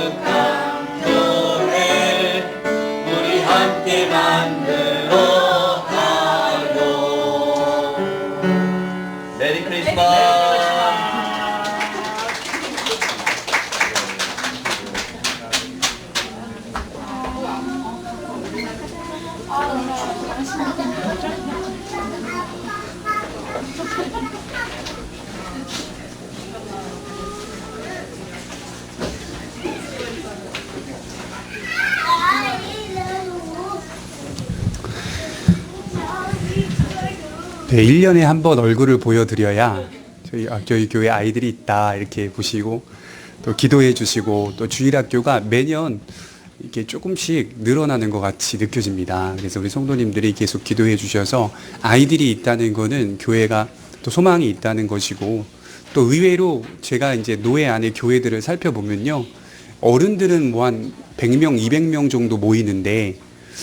거룩한 교회 우리 함께 만들어 가요. 메리 크리스마스. 네, 1년에 한 번 얼굴을 보여드려야 저희 교회 아이들이 있다 이렇게 보시고 또 기도해 주시고 또 주일학교가 매년 이렇게 조금씩 늘어나는 것 같이 느껴집니다. 그래서 우리 성도님들이 계속 기도해 주셔서 아이들이 있다는 거는 교회가 또 소망이 있다는 것이고, 또 의외로 제가 이제 노예 안에 교회들을 살펴보면요, 어른들은 뭐 한 100명, 200명 정도 모이는데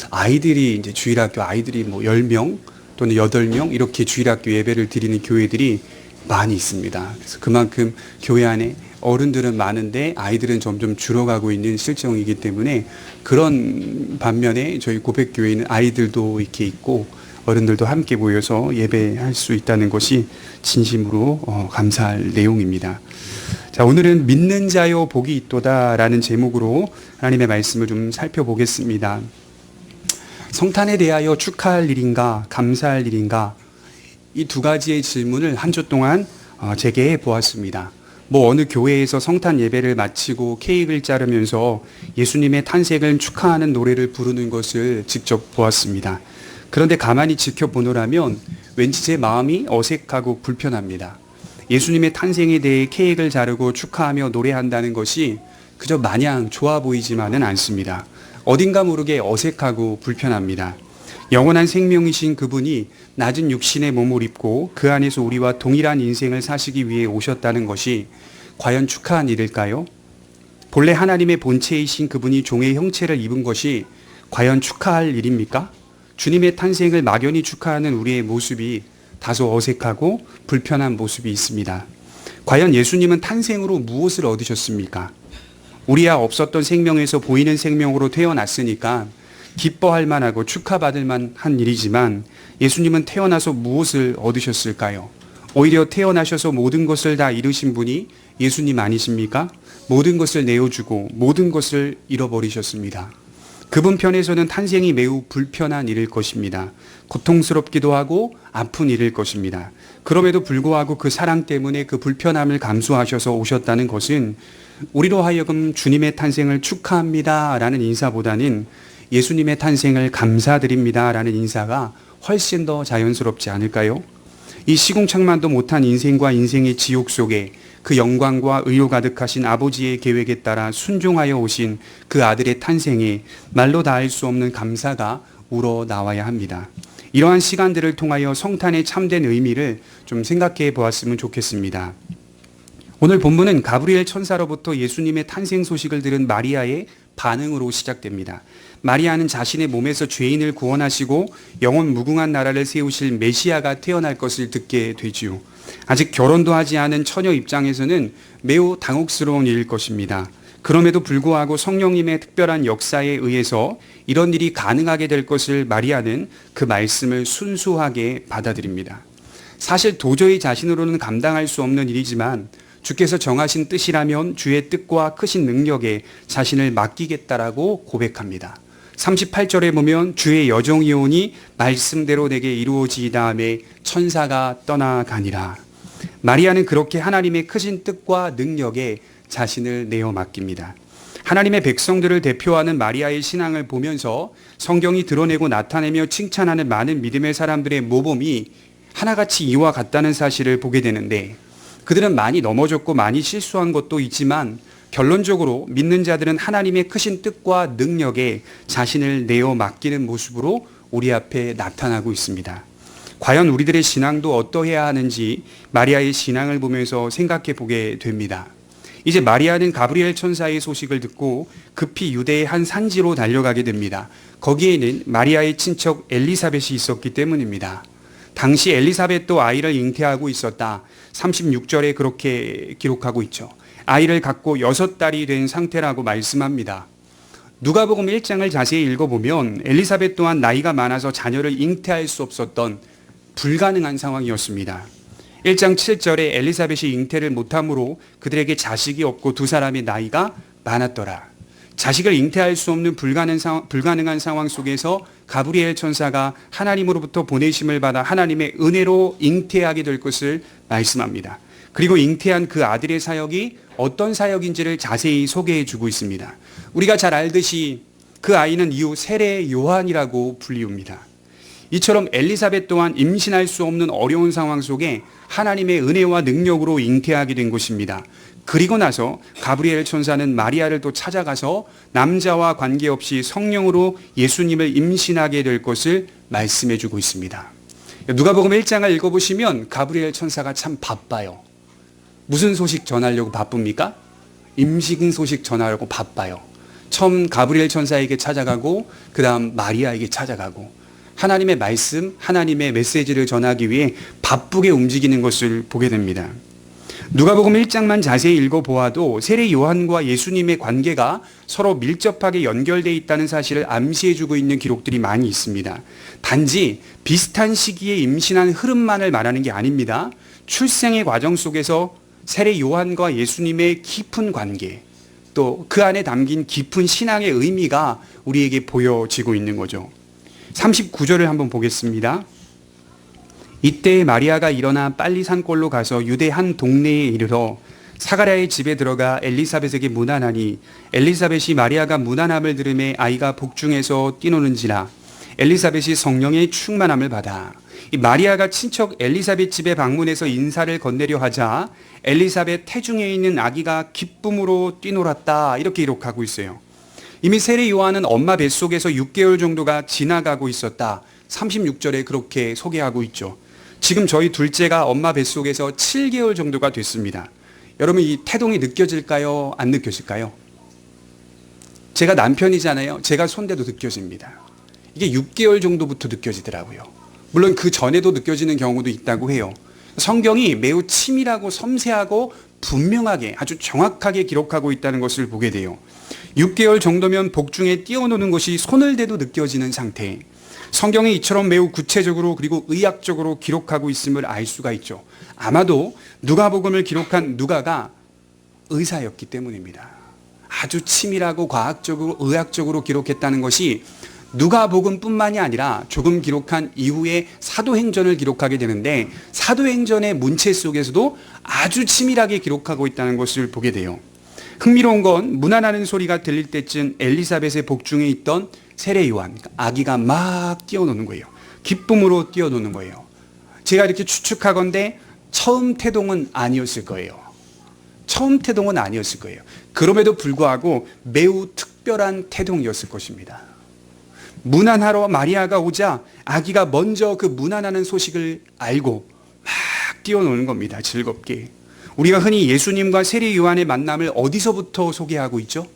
아이들이 이제 주일학교 아이들이 뭐 10명 또는 8명 이렇게 주일학교 예배를 드리는 교회들이 많이 있습니다. 그래서 그만큼 교회 안에 어른들은 많은데 아이들은 점점 줄어가고 있는 실정이기 때문에, 그런 반면에 저희 고백교회는 아이들도 이렇게 있고 어른들도 함께 모여서 예배할 수 있다는 것이 진심으로 감사할 내용입니다. 자, 오늘은 믿는 자여 복이 있도다라는 제목으로 하나님의 말씀을 좀 살펴보겠습니다. 성탄에 대하여 축하할 일인가 감사할 일인가, 이 두 가지의 질문을 한 주 동안 제게 보았습니다. 뭐 어느 교회에서 성탄 예배를 마치고 케이크를 자르면서 예수님의 탄생을 축하하는 노래를 부르는 것을 직접 보았습니다. 그런데 가만히 지켜보노라면 왠지 제 마음이 어색하고 불편합니다. 예수님의 탄생에 대해 케이크를 자르고 축하하며 노래한다는 것이 그저 마냥 좋아 보이지만은 않습니다. 어딘가 모르게 어색하고 불편합니다. 영원한 생명이신 그분이 낮은 육신의 몸을 입고 그 안에서 우리와 동일한 인생을 사시기 위해 오셨다는 것이 과연 축하한 일일까요? 본래 하나님의 본체이신 그분이 종의 형체를 입은 것이 과연 축하할 일입니까? 주님의 탄생을 막연히 축하하는 우리의 모습이 다소 어색하고 불편한 모습이 있습니다. 과연 예수님은 탄생으로 무엇을 얻으셨습니까? 우리야 없었던 생명에서 보이는 생명으로 태어났으니까 기뻐할 만하고 축하받을 만한 일이지만, 예수님은 태어나서 무엇을 얻으셨을까요? 오히려 태어나셔서 모든 것을 다 이루신 분이 예수님 아니십니까? 모든 것을 내어주고 모든 것을 잃어버리셨습니다. 그분 편에서는 탄생이 매우 불편한 일일 것입니다. 고통스럽기도 하고 아픈 일일 것입니다. 그럼에도 불구하고 그 사랑 때문에 그 불편함을 감수하셔서 오셨다는 것은 우리로 하여금 주님의 탄생을 축하합니다 라는 인사보다는 예수님의 탄생을 감사드립니다 라는 인사가 훨씬 더 자연스럽지 않을까요? 이 시궁창만도 못한 인생과 인생의 지옥 속에 그 영광과 의로 가득하신 아버지의 계획에 따라 순종하여 오신 그 아들의 탄생에 말로 닿을 수 없는 감사가 우러나와야 합니다. 이러한 시간들을 통하여 성탄의 참된 의미를 좀 생각해 보았으면 좋겠습니다. 오늘 본문은 가브리엘 천사로부터 예수님의 탄생 소식을 들은 마리아의 반응으로 시작됩니다. 마리아는 자신의 몸에서 죄인을 구원하시고 영원 무궁한 나라를 세우실 메시아가 태어날 것을 듣게 되지요. 아직 결혼도 하지 않은 처녀 입장에서는 매우 당혹스러운 일일 것입니다. 그럼에도 불구하고 성령님의 특별한 역사에 의해서 이런 일이 가능하게 될 것을 마리아는 그 말씀을 순수하게 받아들입니다. 사실 도저히 자신으로는 감당할 수 없는 일이지만 주께서 정하신 뜻이라면 주의 뜻과 크신 능력에 자신을 맡기겠다라고 고백합니다. 38절에 보면 주의 여정이오니 말씀대로 내게 이루어지이다 하매 천사가 떠나가니라. 마리아는 그렇게 하나님의 크신 뜻과 능력에 자신을 내어 맡깁니다. 하나님의 백성들을 대표하는 마리아의 신앙을 보면서 성경이 드러내고 나타내며 칭찬하는 많은 믿음의 사람들의 모범이 하나같이 이와 같다는 사실을 보게 되는데, 그들은 많이 넘어졌고 많이 실수한 것도 있지만 결론적으로 믿는 자들은 하나님의 크신 뜻과 능력에 자신을 내어 맡기는 모습으로 우리 앞에 나타나고 있습니다. 과연 우리들의 신앙도 어떠해야 하는지 마리아의 신앙을 보면서 생각해 보게 됩니다. 이제 마리아는 가브리엘 천사의 소식을 듣고 급히 유대의 한 산지로 달려가게 됩니다. 거기에는 마리아의 친척 엘리사벳이 있었기 때문입니다. 당시 엘리사벳도 아이를 잉태하고 있었다. 36절에 그렇게 기록하고 있죠. 아이를 갖고 6달이 된 상태라고 말씀합니다. 누가복음 1장을 자세히 읽어보면 엘리사벳 또한 나이가 많아서 자녀를 잉태할 수 없었던 불가능한 상황이었습니다. 1장 7절에 엘리사벳이 잉태를 못함으로 그들에게 자식이 없고 두 사람의 나이가 많았더라. 자식을 잉태할 수 없는 불가능한 상황 속에서 가브리엘 천사가 하나님으로부터 보내심을 받아 하나님의 은혜로 잉태하게 될 것을 말씀합니다. 그리고 잉태한 그 아들의 사역이 어떤 사역인지를 자세히 소개해 주고 있습니다. 우리가 잘 알듯이 그 아이는 이후 세례 요한이라고 불리웁니다. 이처럼 엘리사벳 또한 임신할 수 없는 어려운 상황 속에 하나님의 은혜와 능력으로 잉태하게 된 것입니다. 그리고 나서 가브리엘 천사는 마리아를 또 찾아가서 남자와 관계없이 성령으로 예수님을 임신하게 될 것을 말씀해 주고 있습니다. 누가복음 1장을 읽어보시면 가브리엘 천사가 참 바빠요. 무슨 소식 전하려고 바쁩니까? 임신 소식 전하려고 바빠요. 처음 가브리엘 천사에게 찾아가고 그 다음 마리아에게 찾아가고 하나님의 말씀, 하나님의 메시지를 전하기 위해 바쁘게 움직이는 것을 보게 됩니다. 누가복음 1장만 자세히 읽어보아도 세례 요한과 예수님의 관계가 서로 밀접하게 연결되어 있다는 사실을 암시해주고 있는 기록들이 많이 있습니다. 단지 비슷한 시기에 임신한 흐름만을 말하는 게 아닙니다. 출생의 과정 속에서 세례 요한과 예수님의 깊은 관계, 또 그 안에 담긴 깊은 신앙의 의미가 우리에게 보여지고 있는 거죠. 39절을 한번 보겠습니다. 이때 마리아가 일어나 빨리 산골로 가서 유대 한 동네에 이르러 사가랴의 집에 들어가 엘리사벳에게 문안하니 엘리사벳이 마리아가 문안함을 들음에 아이가 복중에서 뛰노는지라 엘리사벳이 성령의 충만함을 받아 이 마리아가 친척 엘리사벳 집에 방문해서 인사를 건네려 하자 엘리사벳 태중에 있는 아기가 기쁨으로 뛰놀았다 이렇게 기록하고 있어요. 이미 세례 요한은 엄마 뱃속에서 6개월 정도가 지나가고 있었다. 36절에 그렇게 소개하고 있죠. 지금 저희 둘째가 엄마 뱃속에서 7개월 정도가 됐습니다. 여러분 이 태동이 느껴질까요? 안 느껴질까요? 제가 남편이잖아요. 제가 손대도 느껴집니다. 이게 6개월 정도부터 느껴지더라고요. 물론 그 전에도 느껴지는 경우도 있다고 해요. 성경이 매우 치밀하고 섬세하고 분명하게 아주 정확하게 기록하고 있다는 것을 보게 돼요. 6개월 정도면 복중에 뛰어노는 것이 손을 대도 느껴지는 상태. 성경이 이처럼 매우 구체적으로 그리고 의학적으로 기록하고 있음을 알 수가 있죠. 아마도 누가복음을 기록한 누가가 의사였기 때문입니다. 아주 치밀하고 과학적으로 의학적으로 기록했다는 것이 누가복음뿐만이 아니라 조금 기록한 이후에 사도행전을 기록하게 되는데 사도행전의 문체 속에서도 아주 치밀하게 기록하고 있다는 것을 보게 돼요. 흥미로운 건 문안하는 소리가 들릴 때쯤 엘리사벳의 복중에 있던 세례 요한, 아기가 막 뛰어노는 거예요. 기쁨으로 뛰어노는 거예요. 제가 이렇게 추측하건대 처음 태동은 아니었을 거예요. 처음 태동은 아니었을 거예요. 그럼에도 불구하고 매우 특별한 태동이었을 것입니다. 문안하러 마리아가 오자 아기가 먼저 그 문안하는 소식을 알고 막 뛰어노는 겁니다. 즐겁게. 우리가 흔히 예수님과 세례 요한의 만남을 어디서부터 소개하고 있죠?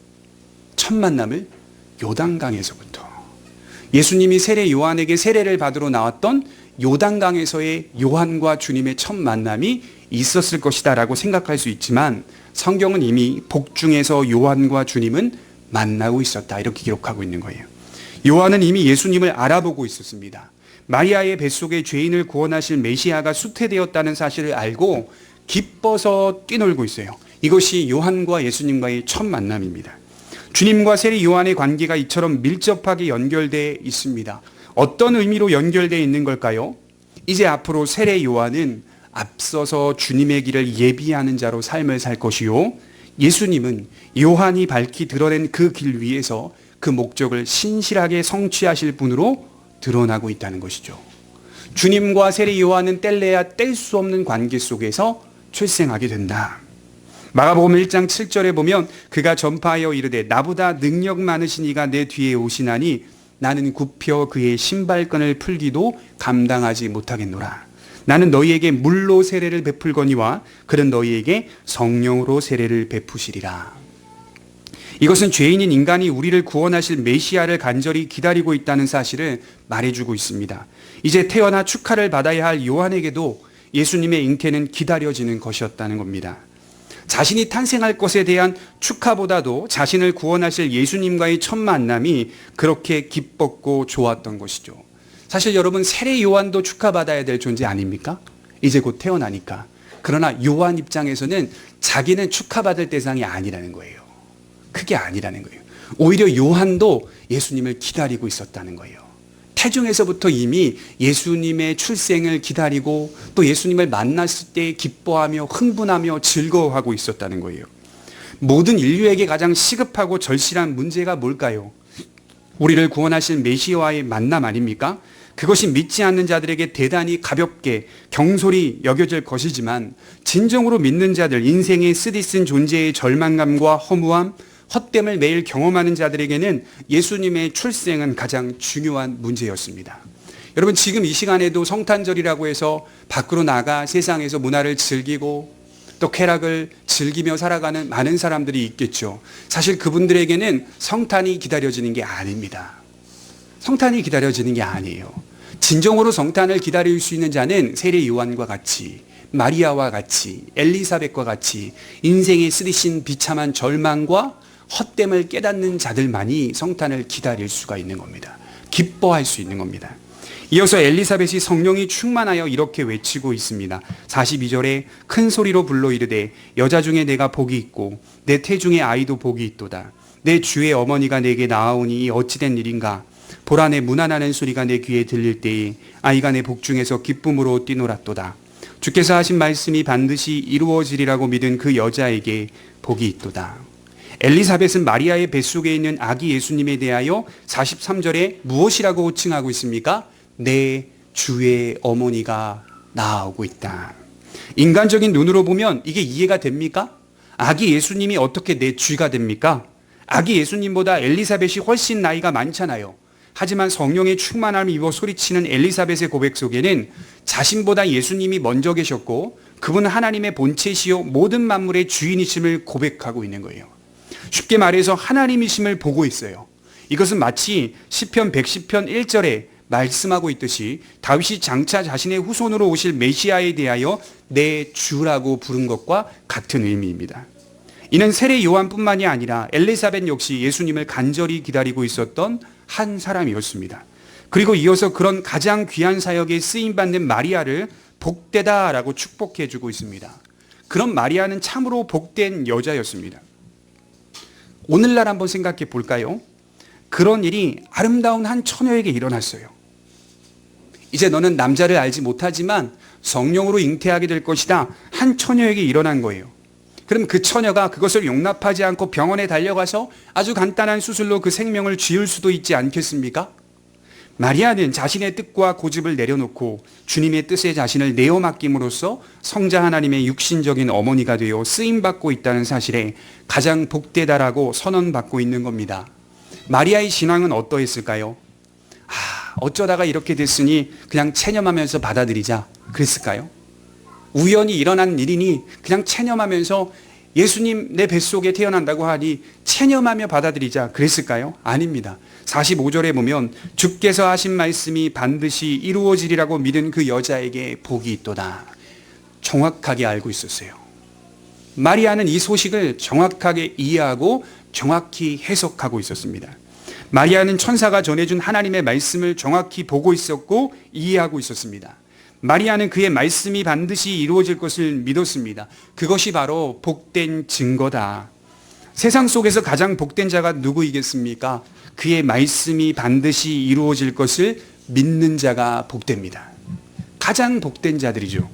첫 만남을 요단강에서부터. 예수님이 세례 요한에게 세례를 받으러 나왔던 요단강에서의 요한과 주님의 첫 만남이 있었을 것이다라고 생각할 수 있지만 성경은 이미 복중에서 요한과 주님은 만나고 있었다 이렇게 기록하고 있는 거예요. 요한은 이미 예수님을 알아보고 있었습니다. 마리아의 뱃속에 죄인을 구원하실 메시아가 수태되었다는 사실을 알고 기뻐서 뛰놀고 있어요. 이것이 요한과 예수님과의 첫 만남입니다. 주님과 세례 요한의 관계가 이처럼 밀접하게 연결되어 있습니다. 어떤 의미로 연결되어 있는 걸까요? 이제 앞으로 세례 요한은 앞서서 주님의 길을 예비하는 자로 삶을 살 것이요, 예수님은 요한이 밝히 드러낸 그 길 위에서 그 목적을 신실하게 성취하실 분으로 드러나고 있다는 것이죠. 주님과 세례 요한은 뗄래야 뗄 수 없는 관계 속에서 출생하게 된다. 마가복음 1장 7절에 보면 그가 전파하여 이르되 나보다 능력 많으신 이가 내 뒤에 오시나니 나는 굽혀 그의 신발끈을 풀기도 감당하지 못하겠노라. 나는 너희에게 물로 세례를 베풀거니와 그는 너희에게 성령으로 세례를 베푸시리라. 이것은 죄인인 인간이 우리를 구원하실 메시아를 간절히 기다리고 있다는 사실을 말해주고 있습니다. 이제 태어나 축하를 받아야 할 요한에게도 예수님의 잉태는 기다려지는 것이었다는 겁니다. 자신이 탄생할 것에 대한 축하보다도 자신을 구원하실 예수님과의 첫 만남이 그렇게 기뻤고 좋았던 것이죠. 사실 여러분, 세례 요한도 축하받아야 될 존재 아닙니까? 이제 곧 태어나니까. 그러나 요한 입장에서는 자기는 축하받을 대상이 아니라는 거예요. 그게 아니라는 거예요. 오히려 요한도 예수님을 기다리고 있었다는 거예요. 태중에서부터 이미 예수님의 출생을 기다리고 또 예수님을 만났을 때 기뻐하며 흥분하며 즐거워하고 있었다는 거예요. 모든 인류에게 가장 시급하고 절실한 문제가 뭘까요? 우리를 구원하실 메시아와의 만남 아닙니까? 그것이 믿지 않는 자들에게 대단히 가볍게 경솔히 여겨질 것이지만 진정으로 믿는 자들, 인생의 쓰디쓴 존재의 절망감과 허무함, 헛됨을 매일 경험하는 자들에게는 예수님의 출생은 가장 중요한 문제였습니다. 여러분, 지금 이 시간에도 성탄절이라고 해서 밖으로 나가 세상에서 문화를 즐기고 또 쾌락을 즐기며 살아가는 많은 사람들이 있겠죠. 사실 그분들에게는 성탄이 기다려지는 게 아닙니다. 성탄이 기다려지는 게 아니에요. 진정으로 성탄을 기다릴 수 있는 자는 세례 요한과 같이, 마리아와 같이, 엘리사벳과 같이 인생의 쓰디쓴 비참한 절망과 헛됨을 깨닫는 자들만이 성탄을 기다릴 수가 있는 겁니다. 기뻐할 수 있는 겁니다. 이어서 엘리사벳이 성령이 충만하여 이렇게 외치고 있습니다. 42절에 큰 소리로 불러 이르되 여자 중에 내가 복이 있고 내 태중에 아이도 복이 있도다. 내 주의 어머니가 내게 나아오니 어찌된 일인가. 보라, 내 문안하는 소리가 내 귀에 들릴 때에 아이가 내 복중에서 기쁨으로 뛰놀았도다. 주께서 하신 말씀이 반드시 이루어지리라고 믿은 그 여자에게 복이 있도다. 엘리사벳은 마리아의 뱃속에 있는 아기 예수님에 대하여 43절에 무엇이라고 호칭하고 있습니까? 내 주의 어머니가 나아오고 있다. 인간적인 눈으로 보면 이게 이해가 됩니까? 아기 예수님이 어떻게 내 주가 됩니까? 아기 예수님보다 엘리사벳이 훨씬 나이가 많잖아요. 하지만 성령의 충만함을 입어 소리치는 엘리사벳의 고백 속에는 자신보다 예수님이 먼저 계셨고 그분은 하나님의 본체시요 모든 만물의 주인이심을 고백하고 있는 거예요. 쉽게 말해서 하나님이심을 보고 있어요. 이것은 마치 시편 110편 1절에 말씀하고 있듯이 다윗이 장차 자신의 후손으로 오실 메시아에 대하여 내 주라고 부른 것과 같은 의미입니다. 이는 세례 요한뿐만이 아니라 엘리사벳 역시 예수님을 간절히 기다리고 있었던 한 사람이었습니다. 그리고 이어서 그런 가장 귀한 사역에 쓰임받는 마리아를 복되다라고 축복해주고 있습니다. 그런 마리아는 참으로 복된 여자였습니다. 오늘날 한번 생각해 볼까요? 그런 일이 아름다운 한 처녀에게 일어났어요. 이제 너는 남자를 알지 못하지만 성령으로 잉태하게 될 것이다. 한 처녀에게 일어난 거예요. 그럼 그 처녀가 그것을 용납하지 않고 병원에 달려가서 아주 간단한 수술로 그 생명을 쥐을 수도 있지 않겠습니까? 마리아는 자신의 뜻과 고집을 내려놓고 주님의 뜻에 자신을 내어 맡김으로써 성자 하나님의 육신적인 어머니가 되어 쓰임받고 있다는 사실에 가장 복되다라고 선언받고 있는 겁니다. 마리아의 신앙은 어떠했을까요? 어쩌다가 이렇게 됐으니 그냥 체념하면서 받아들이자 그랬을까요? 우연히 일어난 일이니 그냥 체념하면서 예수님 내 뱃속에 태어난다고 하니 체념하며 받아들이자 그랬을까요? 아닙니다. 45절에 보면 주께서 하신 말씀이 반드시 이루어지리라고 믿은 그 여자에게 복이 있도다. 정확하게 알고 있었어요. 마리아는 이 소식을 정확하게 이해하고 정확히 해석하고 있었습니다. 마리아는 천사가 전해준 하나님의 말씀을 정확히 보고 있었고 이해하고 있었습니다. 마리아는 그의 말씀이 반드시 이루어질 것을 믿었습니다. 그것이 바로 복된 증거다. 세상 속에서 가장 복된 자가 누구이겠습니까? 그의 말씀이 반드시 이루어질 것을 믿는 자가 복됩니다. 가장 복된 자들이죠.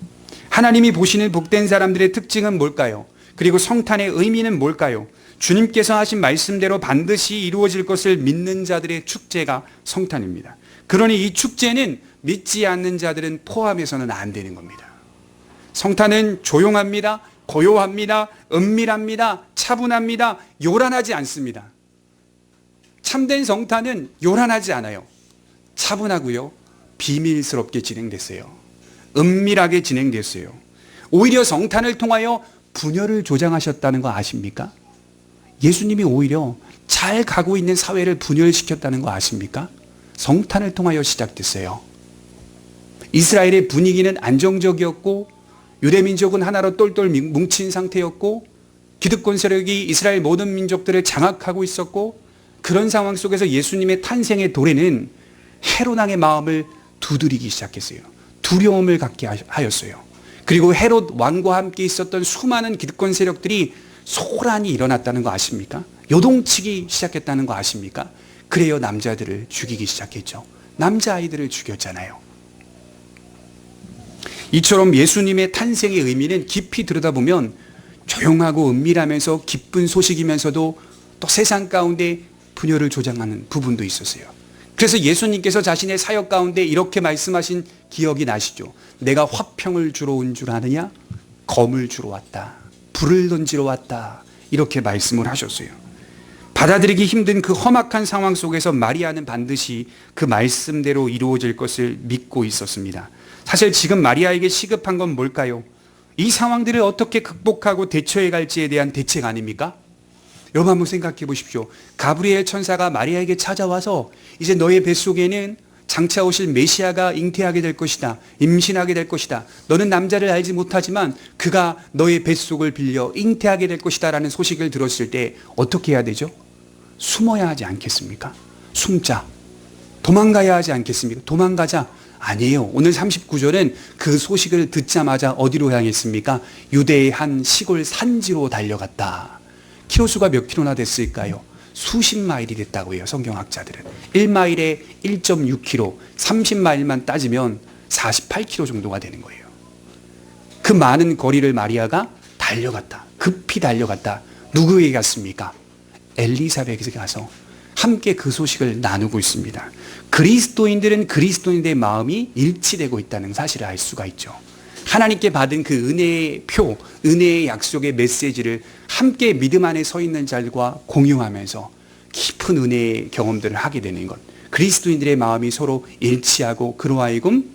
하나님이 보시는 복된 사람들의 특징은 뭘까요? 그리고 성탄의 의미는 뭘까요? 주님께서 하신 말씀대로 반드시 이루어질 것을 믿는 자들의 축제가 성탄입니다. 그러니 이 축제는 믿지 않는 자들은 포함해서는 안 되는 겁니다. 성탄은 조용합니다. 고요합니다. 은밀합니다. 차분합니다. 요란하지 않습니다. 참된 성탄은 요란하지 않아요. 차분하고요. 비밀스럽게 진행됐어요. 은밀하게 진행됐어요. 오히려 성탄을 통하여 분열을 조장하셨다는 거 아십니까? 예수님이 오히려 잘 가고 있는 사회를 분열시켰다는 거 아십니까? 성탄을 통하여 시작됐어요. 이스라엘의 분위기는 안정적이었고 유대민족은 하나로 똘똘 뭉친 상태였고 기득권 세력이 이스라엘 모든 민족들을 장악하고 있었고, 그런 상황 속에서 예수님의 탄생의 도래는 헤롯 왕의 마음을 두드리기 시작했어요. 두려움을 갖게 하였어요. 그리고 헤롯 왕과 함께 있었던 수많은 기득권 세력들이 소란이 일어났다는 거 아십니까? 요동치기 시작했다는 거 아십니까? 그래요, 남자들을 죽이기 시작했죠. 남자아이들을 죽였잖아요. 이처럼 예수님의 탄생의 의미는 깊이 들여다보면 조용하고 은밀하면서 기쁜 소식이면서도 또 세상 가운데 분열을 조장하는 부분도 있었어요. 그래서 예수님께서 자신의 사역 가운데 이렇게 말씀하신 기억이 나시죠? 내가 화평을 주러 온 줄 아느냐? 검을 주러 왔다. 불을 던지러 왔다. 이렇게 말씀을 하셨어요. 받아들이기 힘든 그 험악한 상황 속에서 마리아는 반드시 그 말씀대로 이루어질 것을 믿고 있었습니다. 사실 지금 마리아에게 시급한 건 뭘까요? 이 상황들을 어떻게 극복하고 대처해 갈지에 대한 대책 아닙니까? 여러분 한번 생각해 보십시오. 가브리엘 천사가 마리아에게 찾아와서 이제 너의 뱃속에는 장차 오실 메시아가 잉태하게 될 것이다. 임신하게 될 것이다. 너는 남자를 알지 못하지만 그가 너의 뱃속을 빌려 잉태하게 될 것이다 라는 소식을 들었을 때 어떻게 해야 되죠? 숨어야 하지 않겠습니까? 숨자. 도망가야 하지 않겠습니까? 도망가자. 아니에요. 오늘 39절은 그 소식을 듣자마자 어디로 향했습니까? 유대의 한 시골 산지로 달려갔다. 키로수가 몇 킬로나 됐을까요? 수십 마일이 됐다고 해요, 성경학자들은. 1마일에 1.6km, 30마일만 따지면 48km 정도가 되는 거예요. 그 많은 거리를 마리아가 달려갔다. 급히 달려갔다. 누구에게 갔습니까? 엘리사벳에게 가서 함께 그 소식을 나누고 있습니다. 그리스도인들은 그리스도인들의 마음이 일치되고 있다는 사실을 알 수가 있죠. 하나님께 받은 그 은혜의 표, 은혜의 약속의 메시지를 함께 믿음 안에 서 있는 자들과 공유하면서 깊은 은혜의 경험들을 하게 되는 것. 그리스도인들의 마음이 서로 일치하고 그로 하여금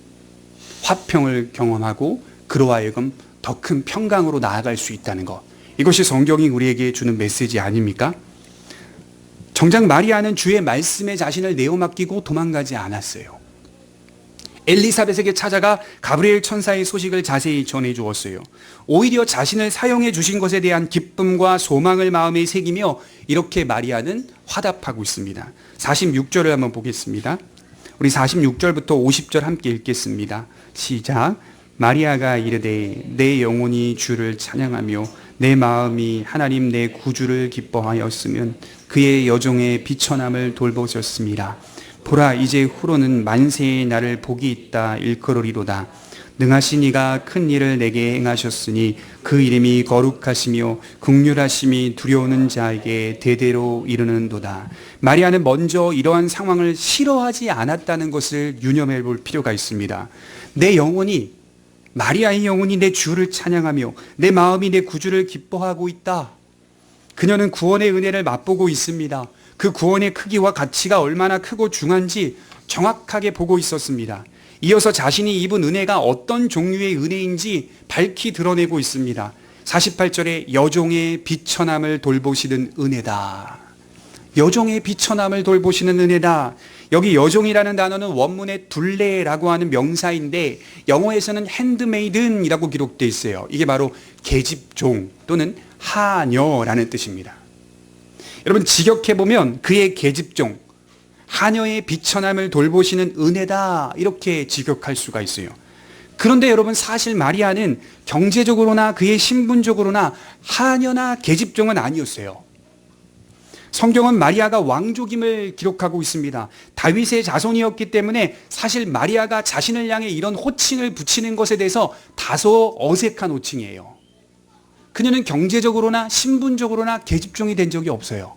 화평을 경험하고 그로 하여금 더 큰 평강으로 나아갈 수 있다는 것. 이것이 성경이 우리에게 주는 메시지 아닙니까? 정작 마리아는 주의 말씀에 자신을 내어맡기고 도망가지 않았어요. 엘리사벳에게 찾아가 가브리엘 천사의 소식을 자세히 전해 주었어요. 오히려 자신을 사용해 주신 것에 대한 기쁨과 소망을 마음에 새기며 이렇게 마리아는 화답하고 있습니다. 46절을 한번 보겠습니다. 우리 46절부터 50절 함께 읽겠습니다. 시작. 마리아가 이르되 내 영혼이 주를 찬양하며 내 마음이 하나님 내 구주를 기뻐하였으면 그의 여종의 비천함을 돌보셨습니다. 보라 이제 후로는 만세의 나를 복이 있다 일컬으리로다. 능하신 이가 큰 일을 내게 행하셨으니 그 이름이 거룩하시며 긍휼하심이 두려우는 자에게 대대로 이르는도다. 마리아는 먼저 이러한 상황을 싫어하지 않았다는 것을 유념해 볼 필요가 있습니다. 내 영혼이, 마리아의 영혼이 내 주를 찬양하며 내 마음이 내 구주를 기뻐하고 있다. 그녀는 구원의 은혜를 맛보고 있습니다. 그 구원의 크기와 가치가 얼마나 크고 중한지 정확하게 보고 있었습니다. 이어서 자신이 입은 은혜가 어떤 종류의 은혜인지 밝히 드러내고 있습니다. 48절에 여종의 비천함을 돌보시는 은혜다. 여종의 비천함을 돌보시는 은혜다. 여기 여종이라는 단어는 원문의 둘레라고 하는 명사인데 영어에서는 핸드메이든이라고 기록되어 있어요. 이게 바로 계집종 또는 하녀라는 뜻입니다. 여러분 직역해보면 그의 계집종, 하녀의 비천함을 돌보시는 은혜다 이렇게 직역할 수가 있어요. 그런데 여러분 사실 마리아는 경제적으로나 그의 신분적으로나 하녀나 계집종은 아니었어요. 성경은 마리아가 왕족임을 기록하고 있습니다. 다윗의 자손이었기 때문에 사실 마리아가 자신을 향해 이런 호칭을 붙이는 것에 대해서 다소 어색한 호칭이에요. 그녀는 경제적으로나 신분적으로나 계집종이 된 적이 없어요.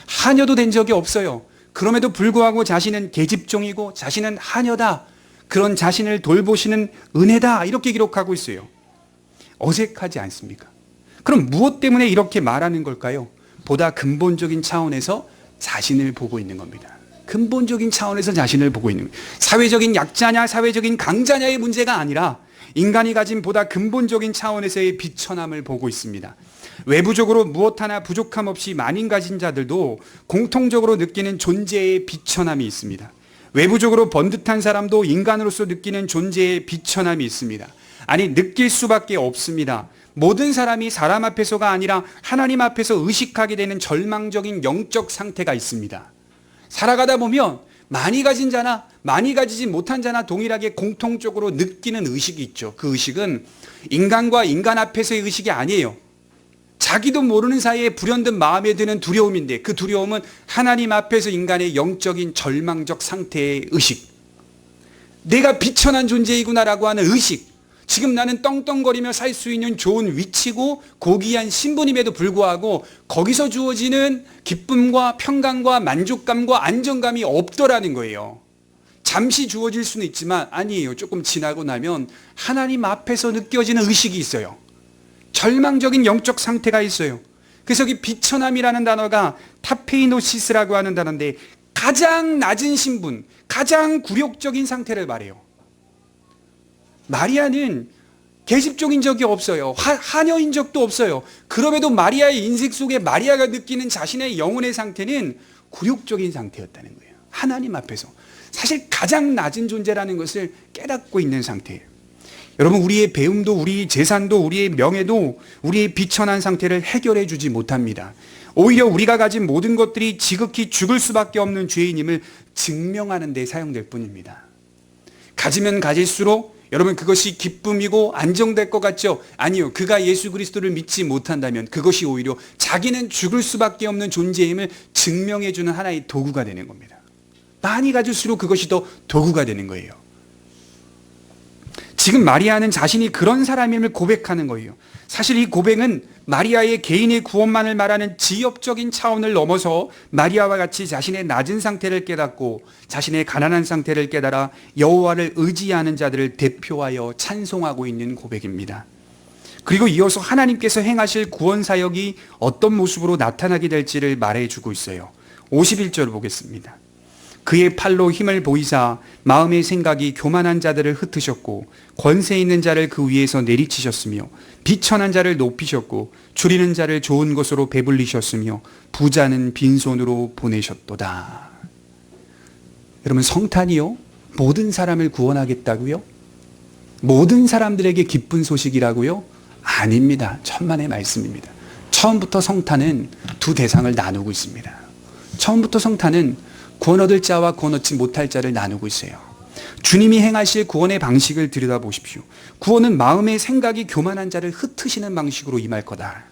하녀도 된 적이 없어요. 그럼에도 불구하고 자신은 계집종이고 자신은 하녀다. 그런 자신을 돌보시는 은혜다. 이렇게 기록하고 있어요. 어색하지 않습니까? 그럼 무엇 때문에 이렇게 말하는 걸까요? 보다 근본적인 차원에서 자신을 보고 있는 겁니다. 근본적인 차원에서 자신을 보고 있는 거예요. 사회적인 약자냐 사회적인 강자냐의 문제가 아니라 인간이 가진 보다 근본적인 차원에서의 비천함을 보고 있습니다. 외부적으로 무엇 하나 부족함 없이 만인 가진 자들도 공통적으로 느끼는 존재의 비천함이 있습니다. 외부적으로 번듯한 사람도 인간으로서 느끼는 존재의 비천함이 있습니다. 아니 느낄 수밖에 없습니다. 모든 사람이 사람 앞에서가 아니라 하나님 앞에서 의식하게 되는 절망적인 영적 상태가 있습니다. 살아가다 보면 많이 가진 자나 많이 가지지 못한 자나 동일하게 공통적으로 느끼는 의식이 있죠. 그 의식은 인간과 인간 앞에서의 의식이 아니에요. 자기도 모르는 사이에 불현듯 마음에 드는 두려움인데, 그 두려움은 하나님 앞에서 인간의 영적인 절망적 상태의 의식, 내가 비천한 존재이구나라고 하는 의식, 지금 나는 떵떵거리며 살 수 있는 좋은 위치고 고귀한 신분임에도 불구하고 거기서 주어지는 기쁨과 평강과 만족감과 안정감이 없더라는 거예요. 잠시 주어질 수는 있지만 아니에요. 조금 지나고 나면 하나님 앞에서 느껴지는 의식이 있어요. 절망적인 영적 상태가 있어요. 그래서 이 비천함이라는 단어가 타페이노시스라고 하는 단어인데, 가장 낮은 신분, 가장 굴욕적인 상태를 말해요. 마리아는 계집종인 적이 없어요. 하녀인 적도 없어요. 그럼에도 마리아의 인생 속에 마리아가 느끼는 자신의 영혼의 상태는 굴욕적인 상태였다는 거예요. 하나님 앞에서 사실 가장 낮은 존재라는 것을 깨닫고 있는 상태예요. 여러분, 우리의 배움도, 우리 재산도, 우리의 명예도 우리의 비천한 상태를 해결해 주지 못합니다. 오히려 우리가 가진 모든 것들이 지극히 죽을 수밖에 없는 죄인임을 증명하는 데 사용될 뿐입니다. 가지면 가질수록 여러분 그것이 기쁨이고 안정될 것 같죠? 아니요. 그가 예수 그리스도를 믿지 못한다면 그것이 오히려 자기는 죽을 수밖에 없는 존재임을 증명해 주는 하나의 도구가 되는 겁니다. 많이 가질수록 그것이 더 도구가 되는 거예요. 지금 마리아는 자신이 그런 사람임을 고백하는 거예요. 사실 이 고백은 마리아의 개인의 구원만을 말하는 지역적인 차원을 넘어서 마리아와 같이 자신의 낮은 상태를 깨닫고 자신의 가난한 상태를 깨달아 여호와를 의지하는 자들을 대표하여 찬송하고 있는 고백입니다. 그리고 이어서 하나님께서 행하실 구원 사역이 어떤 모습으로 나타나게 될지를 말해주고 있어요. 51절 보겠습니다. 그의 팔로 힘을 보이사 마음의 생각이 교만한 자들을 흩으셨고 권세 있는 자를 그 위에서 내리치셨으며 비천한 자를 높이셨고 줄이는 자를 좋은 것으로 배불리셨으며 부자는 빈손으로 보내셨도다. 여러분, 성탄이요? 모든 사람을 구원하겠다고요? 모든 사람들에게 기쁜 소식이라고요? 아닙니다. 천만의 말씀입니다. 처음부터 성탄은 두 대상을 나누고 있습니다. 처음부터 성탄은 구원 얻을 자와 구원 얻지 못할 자를 나누고 있어요. 주님이 행하실 구원의 방식을 들여다보십시오. 구원은 마음의 생각이 교만한 자를 흩으시는 방식으로 임할 거다.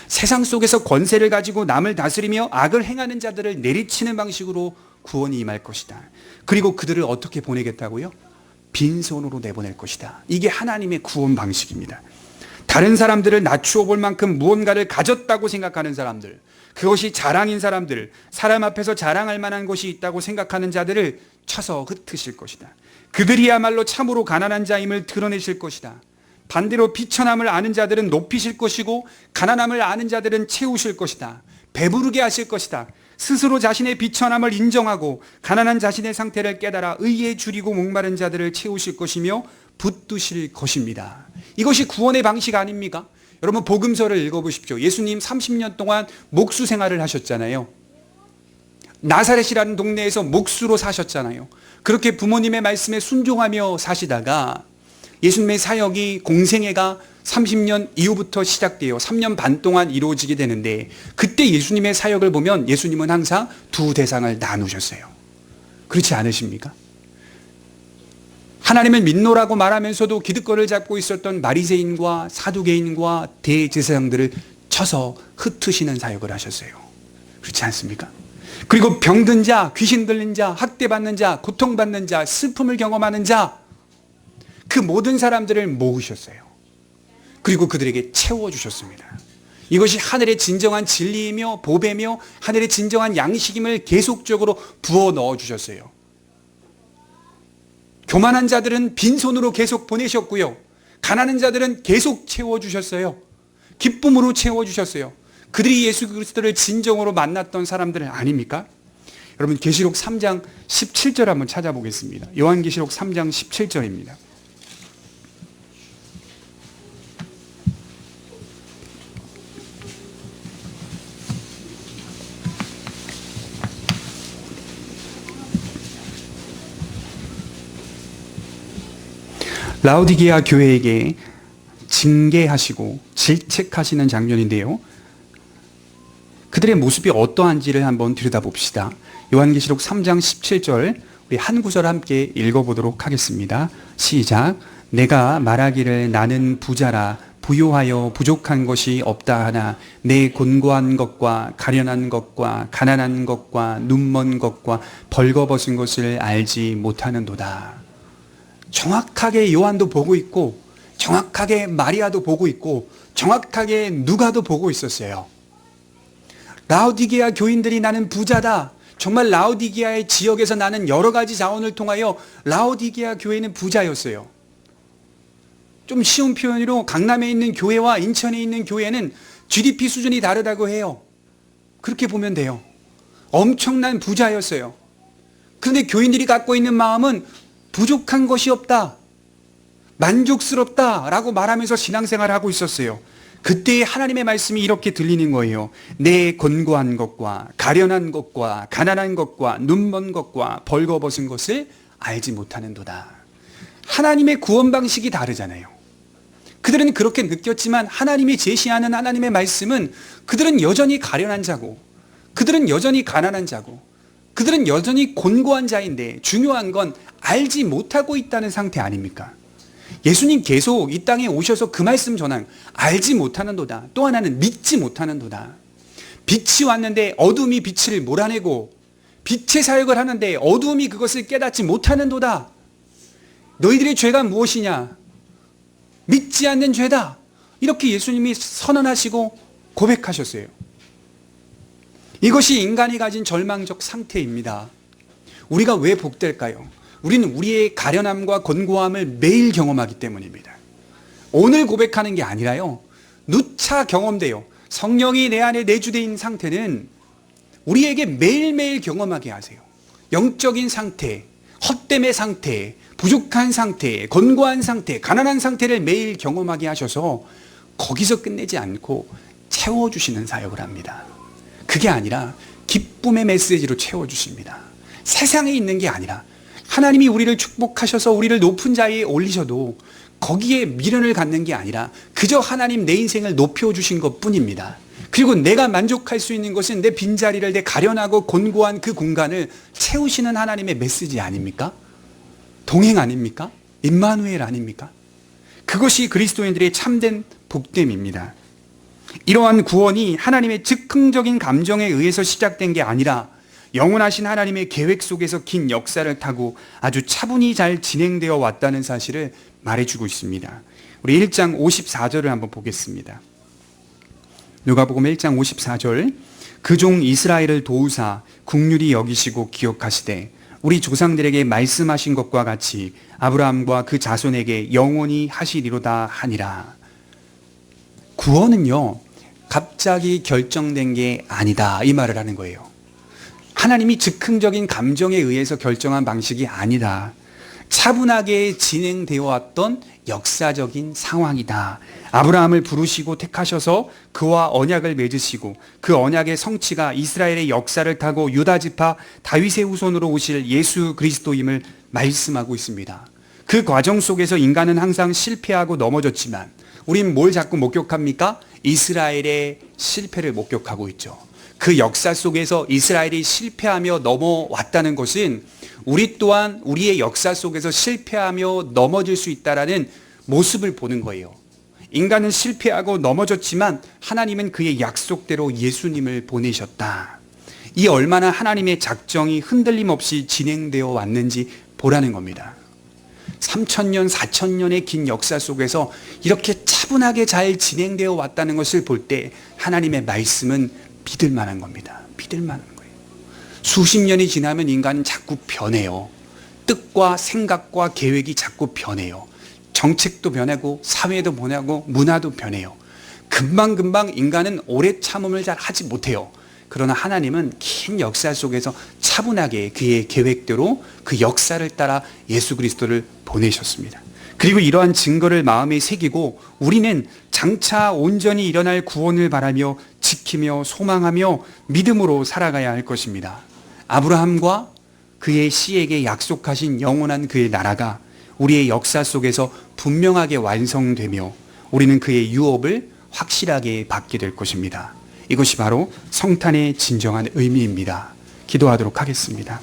세상 속에서 권세를 가지고 남을 다스리며 악을 행하는 자들을 내리치는 방식으로 구원이 임할 것이다. 그리고 그들을 어떻게 보내겠다고요? 빈손으로 내보낼 것이다. 이게 하나님의 구원 방식입니다. 다른 사람들을 낮추어 볼 만큼 무언가를 가졌다고 생각하는 사람들, 그것이 자랑인 사람들, 사람 앞에서 자랑할 만한 것이 있다고 생각하는 자들을 쳐서 흩으실 것이다. 그들이야말로 참으로 가난한 자임을 드러내실 것이다. 반대로 비천함을 아는 자들은 높이실 것이고 가난함을 아는 자들은 채우실 것이다. 배부르게 하실 것이다. 스스로 자신의 비천함을 인정하고 가난한 자신의 상태를 깨달아 의에 줄이고 목마른 자들을 채우실 것이며 붙드실 것입니다. 이것이 구원의 방식 아닙니까? 여러분, 복음서를 읽어보십시오. 예수님 30년 동안 목수 생활을 하셨잖아요. 나사렛이라는 동네에서 목수로 사셨잖아요. 그렇게 부모님의 말씀에 순종하며 사시다가 예수님의 사역이 공생애가 30년 이후부터 시작돼요. 3년 반 동안 이루어지게 되는데, 그때 예수님의 사역을 보면 예수님은 항상 두 대상을 나누셨어요. 그렇지 않으십니까? 하나님을 믿노라고 말하면서도 기득권을 잡고 있었던 바리새인과 사두개인과 대제사장들을 쳐서 흩으시는 사역을 하셨어요. 그렇지 않습니까? 그리고 병든 자, 귀신 들린 자, 학대받는 자, 고통받는 자, 슬픔을 경험하는 자, 그 모든 사람들을 모으셨어요. 그리고 그들에게 채워주셨습니다. 이것이 하늘의 진정한 진리이며 보배며 하늘의 진정한 양식임을 계속적으로 부어 넣어주셨어요. 교만한 자들은 빈손으로 계속 보내셨고요. 가난한 자들은 계속 채워주셨어요. 기쁨으로 채워주셨어요. 그들이 예수 그리스도를 진정으로 만났던 사람들 아닙니까? 여러분, 계시록 3장 17절 한번 찾아보겠습니다. 요한계시록 3장 17절입니다. 라오디게아 교회에게 징계하시고 질책하시는 장면인데요. 그들의 모습이 어떠한지를 한번 들여다봅시다. 요한계시록 3장 17절 우리 한 구절 함께 읽어보도록 하겠습니다. 시작. 내가 말하기를 나는 부자라 부요하여 부족한 것이 없다 하나 내 곤고한 것과 가련한 것과 가난한 것과 눈먼 것과 벌거벗은 것을 알지 못하는도다. 정확하게 요한도 보고 있고 정확하게 마리아도 보고 있고 정확하게 누가도 보고 있었어요. 라오디게아 교인들이 나는 부자다. 정말 라오디게아의 지역에서 나는 여러 가지 자원을 통하여 라오디게아 교회는 부자였어요. 좀 쉬운 표현으로 강남에 있는 교회와 인천에 있는 교회는 GDP 수준이 다르다고 해요. 그렇게 보면 돼요. 엄청난 부자였어요. 그런데 교인들이 갖고 있는 마음은 부족한 것이 없다, 만족스럽다라고 말하면서 신앙생활을 하고 있었어요. 그때 하나님의 말씀이 이렇게 들리는 거예요. 내 곤고한 것과 가련한 것과 가난한 것과 눈먼 것과 벌거벗은 것을 알지 못하는도다. 하나님의 구원 방식이 다르잖아요. 그들은 그렇게 느꼈지만 하나님이 제시하는 하나님의 말씀은 그들은 여전히 가련한 자고 그들은 여전히 가난한 자고 그들은 여전히 곤고한 자인데 중요한 건 알지 못하고 있다는 상태 아닙니까? 예수님 계속 이 땅에 오셔서 그 말씀 전한 알지 못하는도다. 또 하나는 믿지 못하는도다. 빛이 왔는데 어둠이 빛을 몰아내고 빛의 사역을 하는데 어둠이 그것을 깨닫지 못하는도다. 너희들의 죄가 무엇이냐? 믿지 않는 죄다. 이렇게 예수님이 선언하시고 고백하셨어요. 이것이 인간이 가진 절망적 상태입니다. 우리가 왜 복될까요? 우리는 우리의 가련함과 곤고함을 매일 경험하기 때문입니다. 오늘 고백하는 게 아니라요, 누차 경험돼요. 성령이 내 안에 내주된 상태는 우리에게 매일매일 경험하게 하세요. 영적인 상태, 헛됨의 상태, 부족한 상태, 곤고한 상태, 가난한 상태를 매일 경험하게 하셔서 거기서 끝내지 않고 채워주시는 사역을 합니다. 그게 아니라 기쁨의 메시지로 채워주십니다. 세상에 있는 게 아니라 하나님이 우리를 축복하셔서 우리를 높은 자리에 올리셔도 거기에 미련을 갖는 게 아니라 그저 하나님 내 인생을 높여주신 것 뿐입니다. 그리고 내가 만족할 수 있는 것은 내 빈자리를, 내 가련하고 곤고한 그 공간을 채우시는 하나님의 메시지 아닙니까? 동행 아닙니까? 임마누엘 아닙니까? 그것이 그리스도인들의 참된 복됨입니다. 이러한 구원이 하나님의 즉흥적인 감정에 의해서 시작된 게 아니라 영원하신 하나님의 계획 속에서 긴 역사를 타고 아주 차분히 잘 진행되어 왔다는 사실을 말해주고 있습니다. 우리 1장 54절을 한번 보겠습니다. 누가복음 1장 54절. 그 종 이스라엘을 도우사 긍휼히 여기시고 기억하시되 우리 조상들에게 말씀하신 것과 같이 아브라함과 그 자손에게 영원히 하시리로다 하니라. 구원은요, 갑자기 결정된 게 아니다, 이 말을 하는 거예요. 하나님이 즉흥적인 감정에 의해서 결정한 방식이 아니다. 차분하게 진행되어 왔던 역사적인 상황이다. 아브라함을 부르시고 택하셔서 그와 언약을 맺으시고 그 언약의 성취가 이스라엘의 역사를 타고 유다 지파 다윗의 후손으로 오실 예수 그리스도임을 말씀하고 있습니다. 그 과정 속에서 인간은 항상 실패하고 넘어졌지만 우린 뭘 자꾸 목격합니까? 이스라엘의 실패를 목격하고 있죠. 그 역사 속에서 이스라엘이 실패하며 넘어왔다는 것은 우리 또한 우리의 역사 속에서 실패하며 넘어질 수 있다라는 모습을 보는 거예요. 인간은 실패하고 넘어졌지만 하나님은 그의 약속대로 예수님을 보내셨다. 이 얼마나 하나님의 작정이 흔들림 없이 진행되어 왔는지 보라는 겁니다. 3,000년, 4,000년의 긴 역사 속에서 이렇게 차분하게 잘 진행되어 왔다는 것을 볼 때 하나님의 말씀은 믿을 만한 겁니다. 믿을 만한 거예요. 수십 년이 지나면 인간은 자꾸 변해요. 뜻과 생각과 계획이 자꾸 변해요. 정책도 변하고 사회도 변하고 문화도 변해요. 금방금방 인간은 오래 참음을 잘 하지 못해요. 그러나 하나님은 긴 역사 속에서 차분하게 그의 계획대로 그 역사를 따라 예수 그리스도를 보내셨습니다. 그리고 이러한 증거를 마음에 새기고 우리는 장차 온전히 일어날 구원을 바라며 지키며 소망하며 믿음으로 살아가야 할 것입니다. 아브라함과 그의 씨에게 약속하신 영원한 그의 나라가 우리의 역사 속에서 분명하게 완성되며 우리는 그의 유업을 확실하게 받게 될 것입니다. 이것이 바로 성탄의 진정한 의미입니다. 기도하도록 하겠습니다.